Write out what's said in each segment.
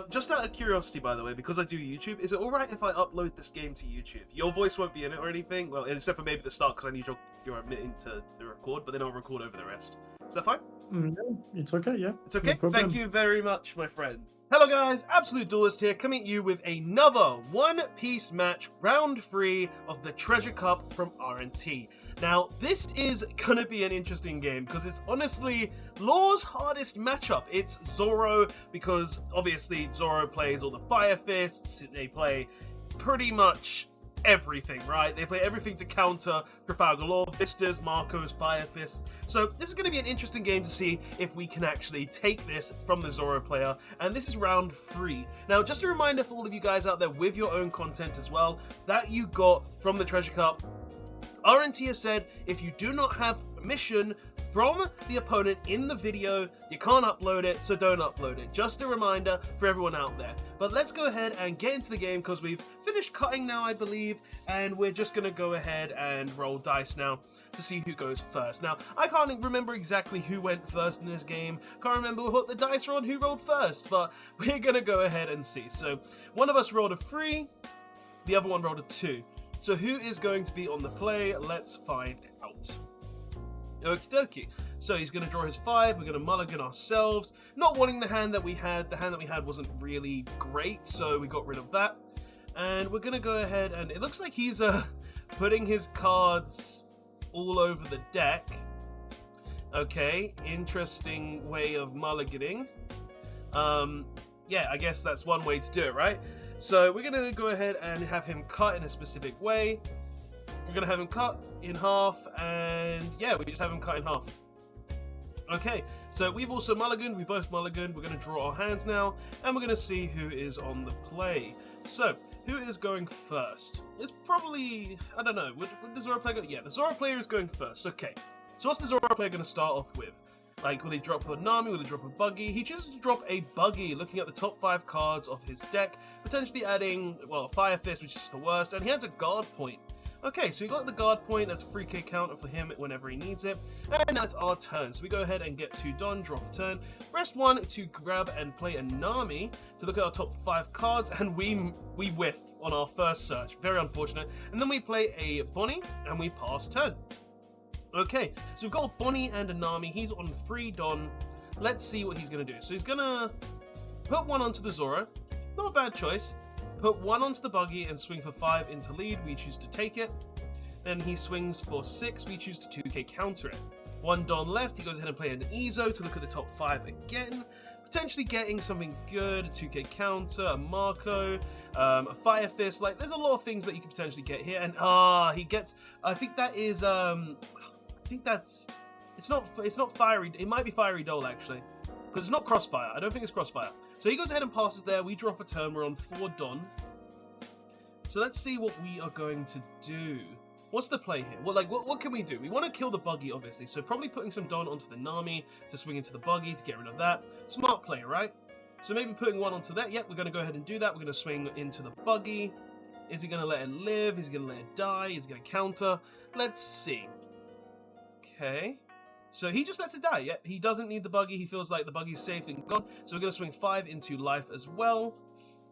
Just out of curiosity, by the way, because I do YouTube, is it alright if I upload this game to YouTube? Your voice won't be in it or anything? Well, except for maybe the start, because I need your admitting to record, but then I'll record over the rest. Is that fine? No, it's okay, yeah. It's okay? No Thank you very much, my friend. Hello guys, Absolute Duelist here, coming at you with another One Piece match, round 3 of the Treasure Cup from RNT. Now, this is gonna be an interesting game, because it's honestly Law's hardest matchup. It's Zoro, because obviously Zoro plays all the Fire Fists, they play pretty much everything, right? They play everything to counter Trafalgar Law, Vistas, Marco's Fire Fists. So this is going to be an interesting game to see if we can actually take this from the Zoro player, and this is round 3. Now, just a reminder for all of you guys out there with your own content as well, that you got from the Treasure Cup, RNT has said if you do not have permission from the opponent in the video, you can't upload it, so don't upload it. Just a reminder for everyone out there. But let's go ahead and get into the game, because we've finished cutting now, I believe, and we're just going to go ahead and roll dice now to see who goes first. Now, I can't remember exactly who went first in this game, can't remember what the dice were on, who rolled first, but we're going to go ahead and see. So, one of us rolled a 3, the other one rolled a 2. So who is going to be on the play? Let's find out. Okie dokie. So he's going to draw his 5, we're going to mulligan ourselves. Not wanting the hand that we had. The hand that we had wasn't really great, so we got rid of that. And we're going to go ahead and it looks like he's putting his cards all over the deck. Okay, interesting way of mulliganing. Yeah, I guess that's one way to do it, right? So we're going to go ahead and have him cut in a specific way. We're going to have him cut in half, and yeah, we just have him cut in half. Okay, so we've also mulliganed, we both mulliganed. We're going to draw our hands now, and we're going to see who is on the play. So, who is going first? It's probably, I don't know, would the Zoro player go? Yeah, the Zoro player is going first. Okay, so what's the Zoro player going to start off with? Like, will he drop a Nami? Will he drop a Buggy? He chooses to drop a Buggy, looking at the top 5 cards of his deck, potentially adding, well, Fire Fist, which is the worst, and he has a guard point. Okay, so we got the guard point, that's a 3k counter for him whenever he needs it, and now it's our turn. So we go ahead and get 2 done, draw for turn, rest 1 to grab and play a Nami to look at our top 5 cards, and we whiff on our first search, very unfortunate, and then we play a Bonnie, and we pass turn. Okay, so we've got a Bonnie and a Nami. He's on 3 Don. Let's see what he's going to do. So he's going to put 1 onto the Zoro. Not a bad choice. Put 1 onto the Buggy and swing for 5 into lead. We choose to take it. Then he swings for 6. We choose to 2k counter it. 1 Don left. He goes ahead and play an Izo to look at the top 5 again. Potentially getting something good. A 2k counter, a Marco, a Fire Fist. Like, there's a lot of things that you could potentially get here. And he gets, I think that is, I think that's, it's not Fiery, it might be Fiery Dole actually, because it's not Crossfire. I don't think it's Crossfire. So he goes ahead and passes there, we draw for turn, we're on 4 Don. So let's see what we are going to do. What's the play here? Well, like, what can we do? We want to kill the Buggy, obviously, so probably putting some Don onto the Nami to swing into the Buggy to get rid of that. Smart play, right? So maybe putting 1 onto that. Yep, we're going to go ahead and do that. We're going to swing into the Buggy. Is he going to let it live? Is he going to let it die? Is he going to counter? Let's see. Okay, so he just lets it die. Yep, he doesn't need the Buggy. He feels like the Buggy's safe and gone. So we're going to swing 5 into life as well.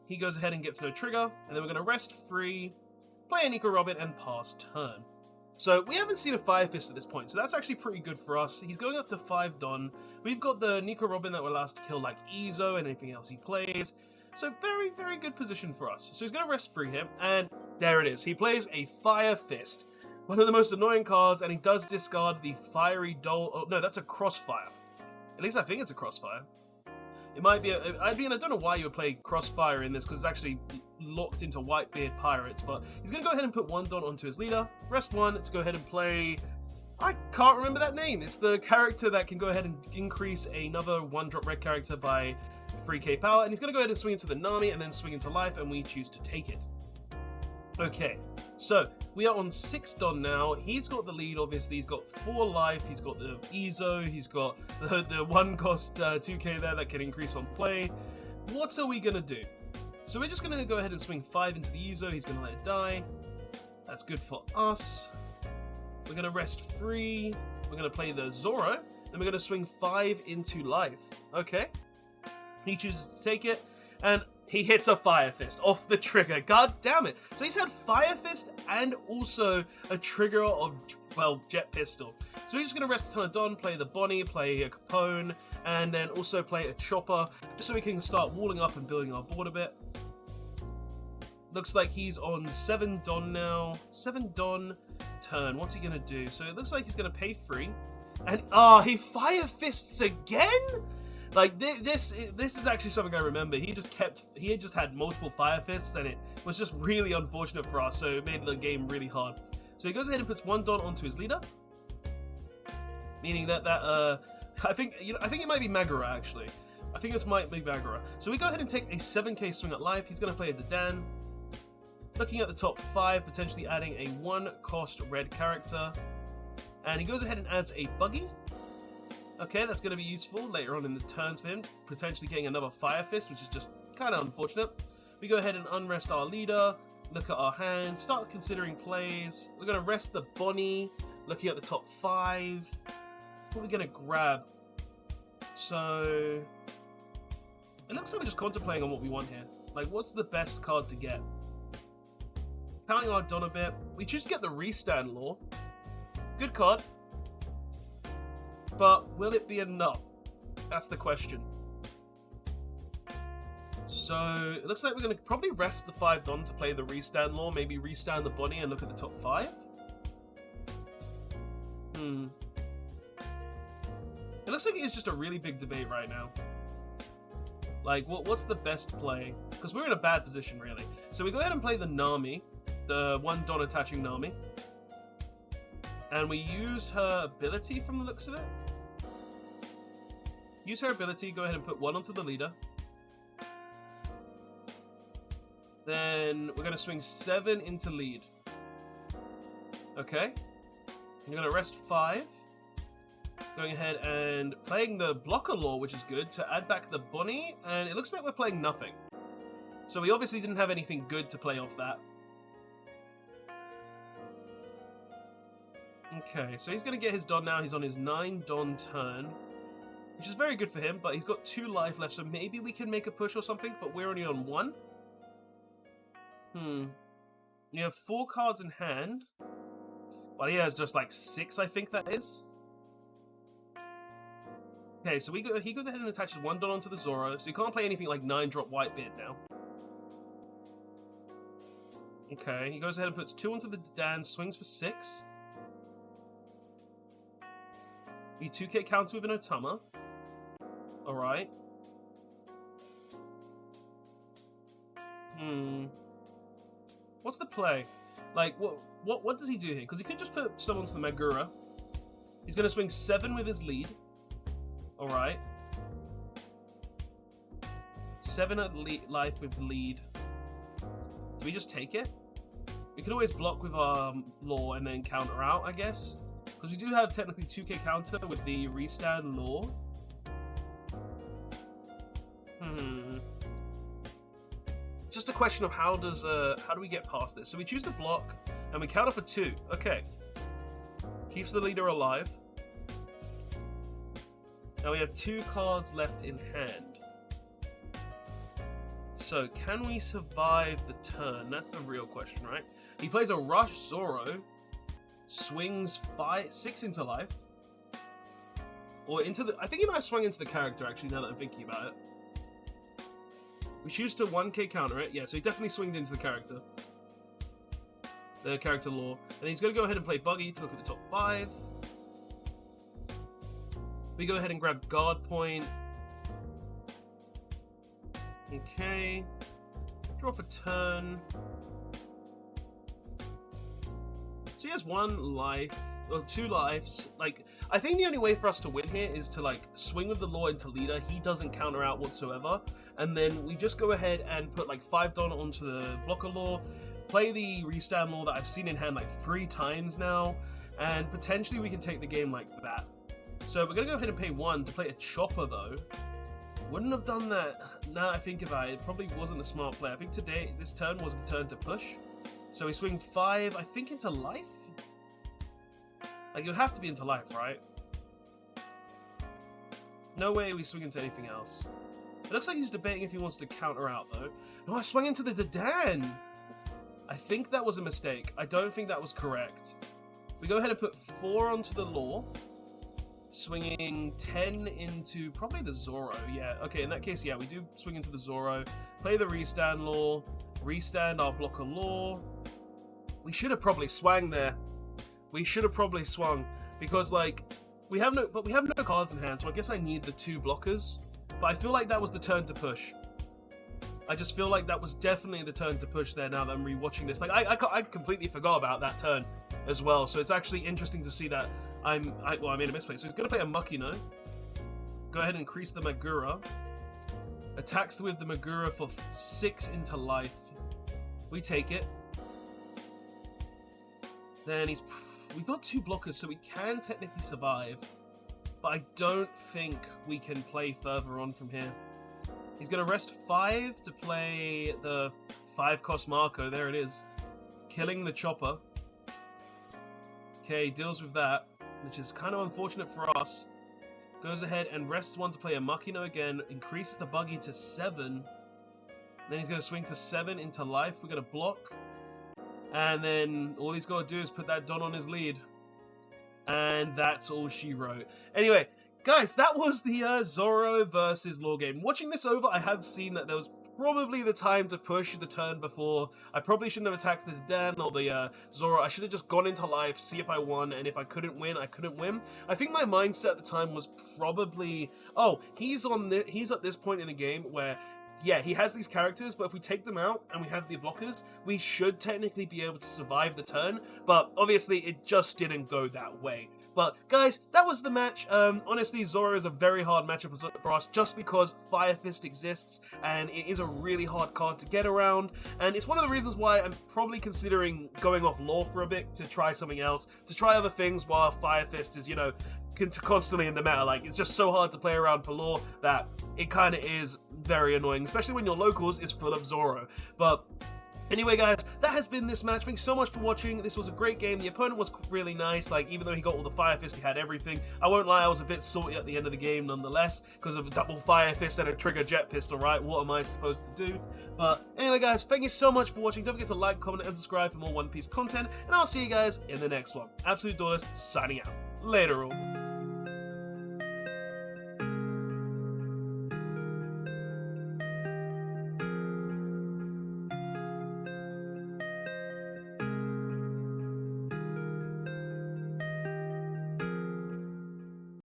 He goes ahead and gets no trigger. And then we're going to rest 3, play a Nico Robin, and pass turn. So we haven't seen a Fire Fist at this point. So that's actually pretty good for us. He's going up to 5 Don. We've got the Nico Robin that will allow us to kill like Izo and anything else he plays. So very, very good position for us. So he's going to rest 3 here. And there it is. He plays a Fire Fist. One of the most annoying cards, and he does discard the Fiery Dole. Oh, no, that's a Crossfire. At least I think it's a Crossfire. It might be I mean, I don't know why you would play Crossfire in this, because it's actually locked into Whitebeard Pirates, but he's going to go ahead and put 1 Don onto his leader. Rest 1 to go ahead and play... I can't remember that name. It's the character that can go ahead and increase another 1-drop red character by 3k power, and he's going to go ahead and swing into the Nami, and then swing into life, and we choose to take it. Okay, so we are on 6 Don now. He's got the lead, obviously. He's got 4 life. He's got the Izo. He's got the 1 cost 2k there that can increase on play. What are we going to do? So we're just going to go ahead and swing 5 into the Izo. He's going to let it die. That's good for us. We're going to rest 3. We're going to play the Zoro. Then we're going to swing 5 into life. Okay. He chooses to take it. And he hits a Fire Fist off the trigger. God damn it. So he's had Fire Fist and also a trigger of, well, Jet Pistol. So he's just going to rest a ton of Don, play the Bonnie, play a Capone, and then also play a Chopper, just so we can start walling up and building our board a bit. Looks like he's on 7 Don now. 7 Don turn. What's he going to do? So it looks like he's going to pay 3. And, he Fire Fists again? Like, this is actually something I remember. He had just had multiple Fire Fists, and it was just really unfortunate for us, so it made the game really hard. So he goes ahead and puts 1 Don onto his leader, meaning that I think it might be Magara, actually. I think this might be Magara. So we go ahead and take a 7k swing at life. He's going to play a Dedan. Looking at the top 5, potentially adding a 1-cost red character. And he goes ahead and adds a Buggy. Okay, that's going to be useful later on in the turns for him, potentially getting another Fire Fist, which is just kind of unfortunate. We go ahead and unrest our leader, look at our hand, start considering plays. We're going to rest the Bonnie, looking at the top 5. What are we going to grab? So, it looks like we're just contemplating on what we want here. Like, what's the best card to get? Counting our Don a bit, we choose to get the Restand Law. Good card. But will it be enough? That's the question. So it looks like we're going to probably rest the 5 Don to play the Restand Law, maybe restand the Bonnie and look at the top 5. It looks like it's just a really big debate right now. Like, what's the best play? Because we're in a bad position, really. So we go ahead and play the Nami, the 1 Don attaching Nami. And we use her ability from the looks of it. Use her ability, go ahead and put 1 onto the leader. Then we're going to swing 7 into lead. Okay. I'm going to rest 5. Going ahead and playing the Blocker Law, which is good, to add back the Bonnie. And it looks like we're playing nothing. So we obviously didn't have anything good to play off that. Okay, so he's going to get his Don now. He's on his 9 Don turn, which is very good for him, but he's got 2 life left, so maybe we can make a push or something, but we're only on 1. We have 4 cards in hand. Well, he has just like 6, I think that is. Okay, so he goes ahead and attaches 1 Don onto the Zoro, so you can't play anything like 9-drop Whitebeard now. Okay, he goes ahead and puts 2 onto the Dedan, swings for 6. We 2k counter with an Otama. Alright. What's the play? Like, what does he do here? Because he could just put someone to the Magura. He's going to swing 7 with his lead. Alright. 7 at life with lead. Do we just take it? We could always block with our Law and then counter out, I guess. Because we do have technically 2k counter with the Restand Law. Just a question of how do we get past this? So we choose to block and we counter for 2. Okay. Keeps the leader alive. Now we have 2 cards left in hand. So can we survive the turn? That's the real question, right? He plays a Rush Zoro. Swings 6 into life. Or into the... I think he might have swung into the character, actually, now that I'm thinking about it. We choose to 1k counter it. Yeah, so he definitely swinged into the character. The character Law. And he's going to go ahead and play Buggy to look at the top 5. We go ahead and grab Guard Point. Okay. Draw for turn. So he has 1 life, or 2 lives. Like, I think the only way for us to win here is to, like, swing with the Law into leader. He doesn't counter out whatsoever. And then we just go ahead and put, like, 5 Don onto the Blocker Law. Play the Restand Law that I've seen in hand, like, 3 times now. And potentially we can take the game like that. So we're going to go ahead and pay 1 to play a Chopper, though. Wouldn't have done that. Now I think about it, probably wasn't the smart play. I think this turn was the turn to push. So we swing 5, I think, into life? Like, it would have to be into life, right? No way we swing into anything else. It looks like he's debating if he wants to counter out, though. No, I swung into the Dadan. I think that was a mistake. I don't think that was correct. We go ahead and put 4 onto the Law. Swinging 10 into probably the Zoro. Yeah, okay, in that case, yeah, we do swing into the Zoro. Play the restand Law. Restand our blocker Law. We should have probably swung there. We should have probably swung. Because, like, we have no cards in hand, so I guess I need the 2 blockers. But I feel like that was the turn to push. I just feel like that was definitely the turn to push there now that I'm rewatching this. Like, I completely forgot about that turn as well. So it's actually interesting to see that I made a misplay. So he's going to play a Makino. Go ahead and increase the Magura. Attacks with the Magura for 6 into life. We take it. Then we've got 2 blockers, so we can technically survive. But I don't think we can play further on from here. He's going to rest 5 to play the 5-cost Marco. There it is. Killing the Chopper. Okay, deals with that, which is kind of unfortunate for us. Goes ahead and rests 1 to play a Makino again. Increases the buggy to 7. Then he's going to swing for 7 into life. We're going to block. And then all he's got to do is put that Don on his lead. And that's all she wrote. Anyway, guys, that was the Zoro versus Law game. Watching this over, I have seen that there was probably the time to push the turn before. I probably shouldn't have attacked this Dan or the Zoro. I should have just gone into life, see if I won, and if I couldn't win, I couldn't win. I think my mindset at the time was probably, oh, he's at this point in the game where, yeah, he has these characters, but if we take them out and we have the blockers, we should technically be able to survive the turn, but obviously it just didn't go that way. But guys, that was the match. Honestly, Zoro is a very hard matchup for us just because Fire Fist exists and it is a really hard card to get around, and it's one of the reasons why I'm probably considering going off Law for a bit to try something else, to try other things while Fire Fist is, you know, constantly in the meta. Like, it's just so hard to play around for Law that it kind of is very annoying, especially when your locals is full of Zoro. But anyway, guys, that has been this match. Thanks so much for watching. This was a great game. The opponent was really nice. Like, even though he got all the Fire Fist, he had everything. I won't lie, I was a bit salty at the end of the game nonetheless because of a double Fire Fist and a Trigger Jet Pistol, right? What am I supposed to do? But anyway, guys, thank you so much for watching. Don't forget to like, comment, and subscribe for more One Piece content. And I'll see you guys in the next one. Absolute Duelist signing out. Later all.